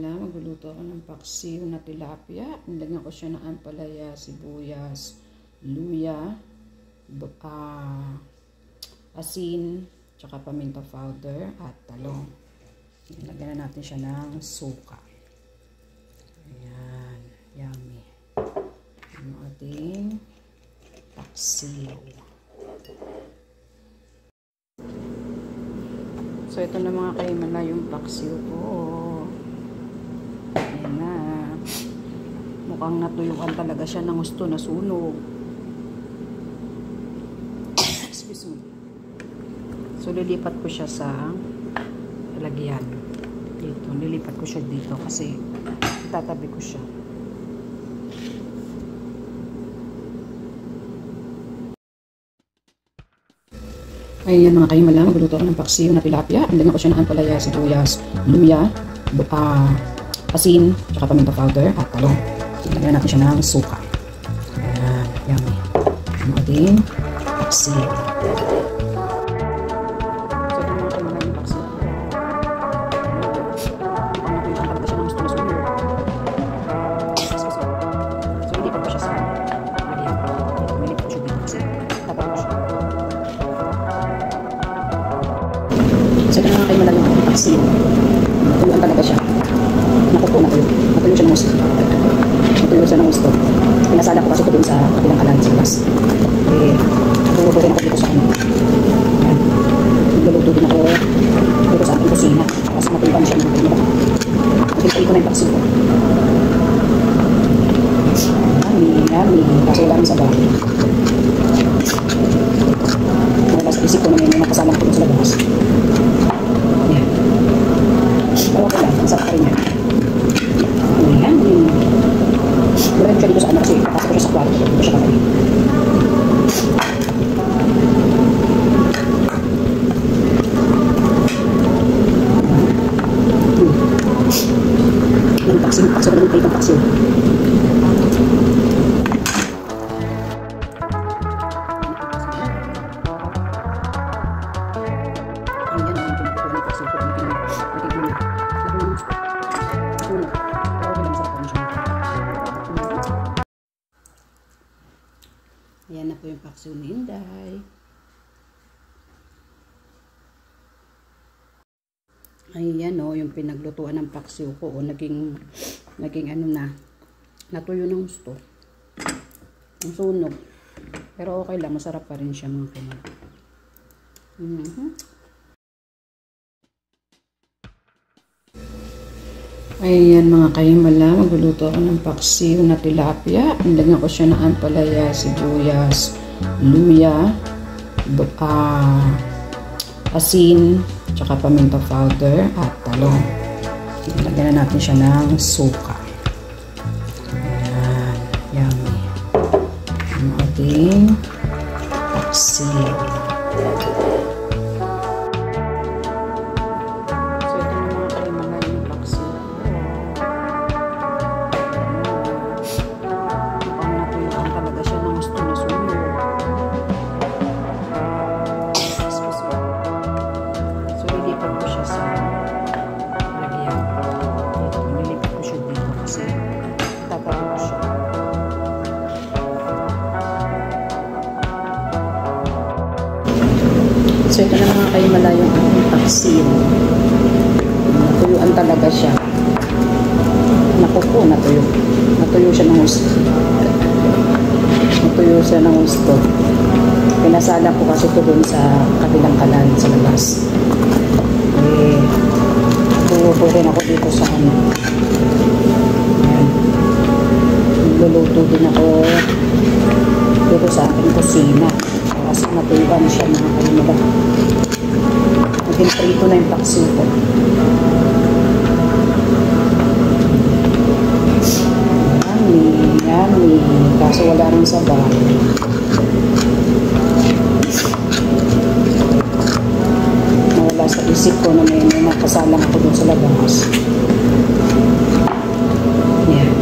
mala, magluluto ako ng paksiw na tilapia. Nilagyan ko siya ng ampalaya, sibuyas, luya, asin, tsaka paminta powder at talong. Nilagyan na natin siya ng suka. Ayan, yummy. Ang ating paksiw. So, ito na mga kaimala yung paksiw ko. Ayan na. Mukhang natuyuan talaga siya ng gusto na sunog. Excuse me. So, lilipat ko siya sa lalagyan. Dito. Lilipat ko siya dito kasi itatabi ko siya. Ayan mga kaimala, magluto ako ng paksiw na tilapia. Nilagyan ko siya ng ampalaya, sibuyas, luya, asin, tsaka paminta powder at talong. Nilagyan natin siya ng suka. Ayan, yummy. Ang ating paksiw. So, ito na mga kayo malalim ang paksiw. Natuyuan talaga siya. Natutuyo siya ng gusto. Natuyo siya ng gusto. Pinasala ko kasi ito din sa kabilang kalan sa gas. Nagluluto rin ako dito sa ano. Nagluluto din ako dito sa aking kusina. Kasi matuyuan siya ng kayo. Nakita ko na yung paksiw ko. Yummy. Kaso wala sa bahay. Wala sa isip ko na may makasalang ko sa labas. Okay lang, ang sarap rin yan. Ayan. Wala siya dito sa ano kasi papasok ko siya sa kwarto. Dito siya kamay. Yung paksiw ko rin kayo ng paksiw. Ayan na po yung paksiw ni Inday. Ayan o, yung pinaglutuan ng paksiw ko. O, naging ano na, natuyo ng gusto. Ang sunog. Pero okay lang, masarap pa rin siya mga kinag. Ayan mga kaimala, magluluto ako ng paksiw na tilapia. Nilagyan ko siya ng ampalaya, sibuyas, luya, asin, tsaka paminta powder at talong. Nilagyan na natin siya ng suka. Ayan, yummy. Ang ating paksiw. So, ito na mga kayo malayong aking paksiw. Natuyuan talaga siya. Naku po, natuyo. Natuyo siya ng gusto. Natuyo siya ng gusto. Pinasala ko kasi ito dun sa kabilang kalan sa labas. Luluto rin ako dito sa ano. Luluto din ako dito sa aking kusina. Kasi natuyuan siya mga kalimala. Naging prito na yung paksiw ko. Yummy. Kaso wala rin sa bahay. Nawala sa isip ko na may nakasalang ako dun sa labas. Yan.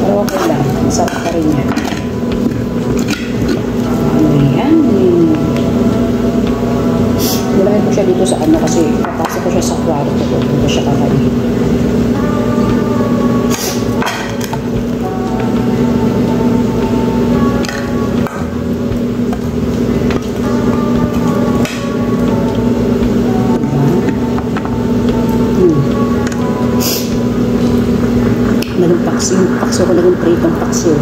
Pero okay lang. Masarap pa rin yan. Nilagay ko siya dito sa ano kasi papasok ko siya sa kwarto. Hindi ko siya kakainin. Naging pakso ko naging tray ng pakso.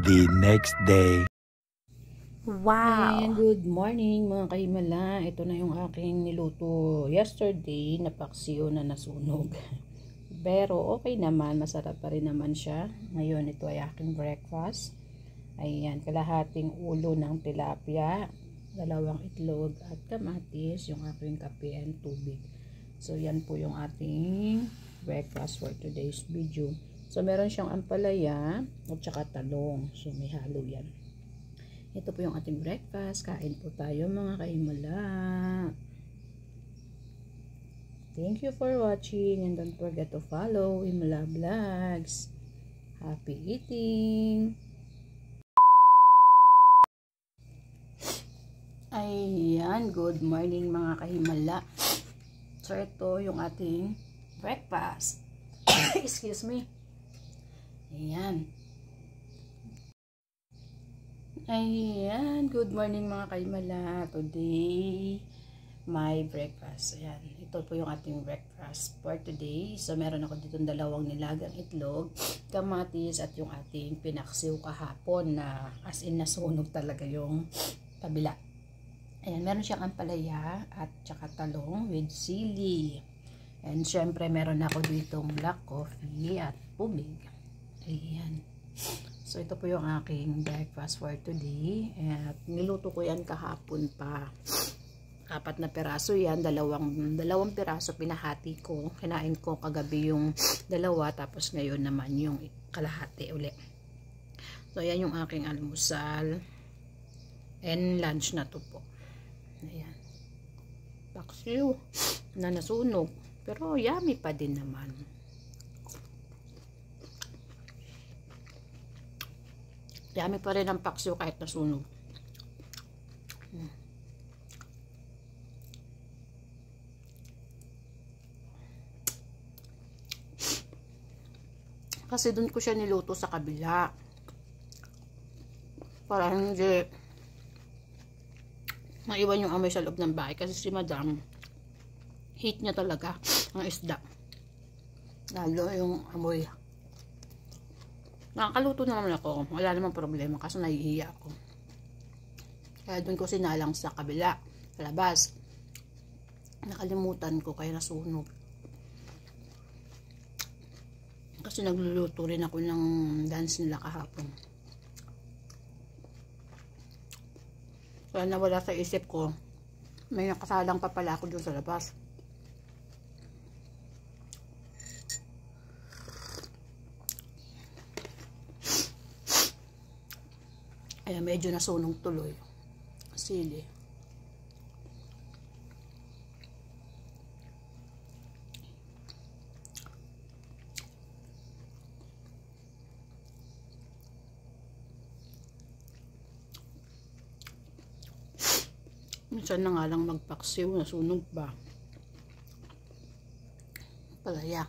The next day. Wow! And good morning mga kahimala. Ito na yung aking niluto yesterday na paksiw na nasunog. Pero okay naman, masarap pa rin naman siya. Ngayon ito ay aking breakfast. Ayan, kalahating ulo ng tilapia, 2 itlog at kamatis, yung aking kape and tubig. So yan po yung ating breakfast for today's video. So meron siyang ampalaya at saka talong. So may halo yan. Ito po yung ating breakfast. Kain po tayo mga kahimala. Thank you for watching and don't forget to follow Himala Vlogs. Happy eating! Ayan, good morning mga kahimala. So ito yung ating breakfast. Excuse me. Ayan. Ayan, good morning mga kaimala. Today, my breakfast. Ayan, ito po yung ating breakfast for today. So, meron ako dito 2 nilagang itlog, kamatis, at yung ating pinaksiw kahapon na as in nasunog talaga yung kabila. Ayan, meron siyang ampalaya at saka talong with sili. And syempre, meron ako ditong black coffee at tubig. Ayan. So, ito po yung aking breakfast for today. At niluto ko yan kahapon pa. 4 na piraso yan. Dalawang piraso pinahati ko. Kinain ko kagabi yung 2. Tapos ngayon naman yung kalahati uli. So, ayan yung aking almusal. And lunch na to po. Ayan. Paksiw na nasunog. Pero yummy pa din naman. Yummy pa rin ang paksiw kahit nasunog. Kasi dun ko siya niluto sa kabila. Para hindi maiwan yung amoy sa loob ng bahay. Kasi si Madam, heat niya talaga ang isda. Lalo yung amoy. Nakakaluto na naman ako. Wala namang problema kasi nahihiya ako. Kaya doon ko sinalang sa kabila, sa labas. Nakalimutan ko kaya nasunog. Kasi nagluluto rin ako ng dance nila kahapon. Kaya nawala sa isip ko, may nakasalang pa pala ako doon sa labas. Kaya medyo nasunog tuloy. Sili. Minsan na nga lang magpaksiw, nasunog ba? Palaya.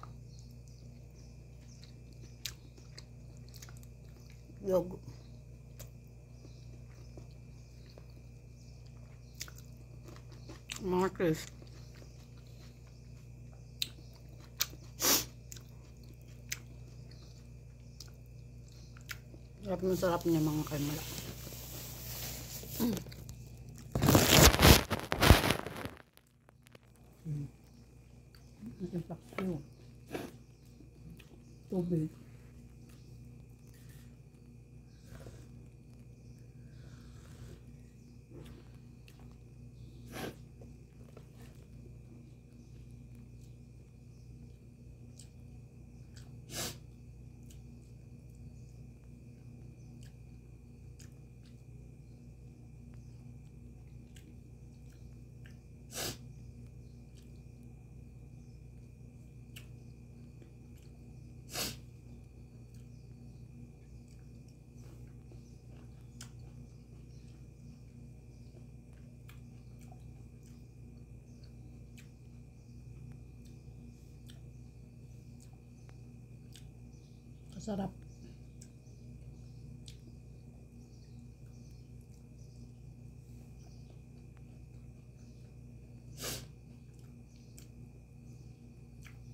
Logo. Mga crisp. Sarap niya mga kaimala. Ating paksiw. Tubig. Masarap.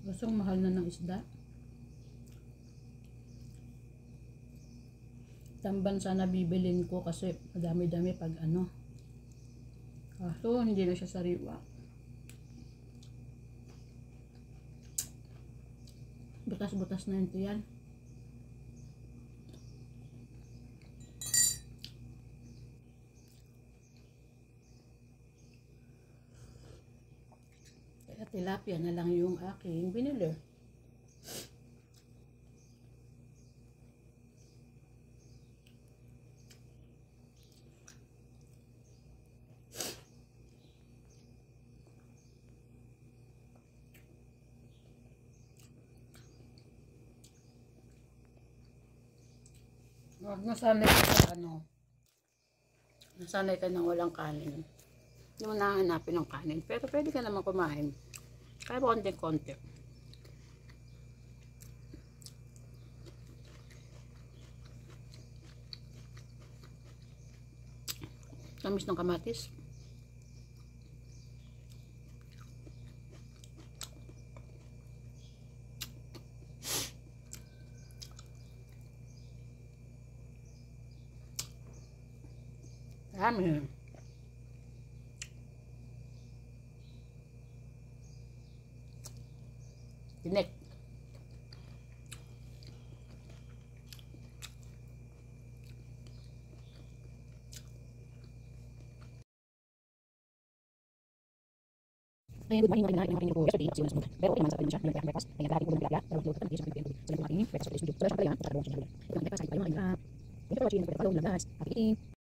Gustong mahal na ng isda. Tamban sana bibilin ko kasi madami-dami pag ano. Kaso hindi na siya sariwa. Butas-butas na ito yan. Kaya tilapia na lang yung aking binili. Nasanay ka sa ano, nasanay ka ng walang kanin. Hindi mo nahanapin ng kanin, pero pwede ka naman kumain. Kaya mo konti-konti. Tamis ng kamatis. Dami. Tinik. Good morning, mga kaibigan ko. Yesterday, naksiyon na sumunod. Pero okay naman sa pwede mo siya. May breakfast. Kaya naglalaki ko ng tilapia. Pero luto kami. Siyempre, sila yung aking breakfast sa studio. So, siyempre yan. Pagkakaroon siya. Ito ang breakfast. Ito ang breakfast. Thank you for watching. Follow, labas. Happy eating.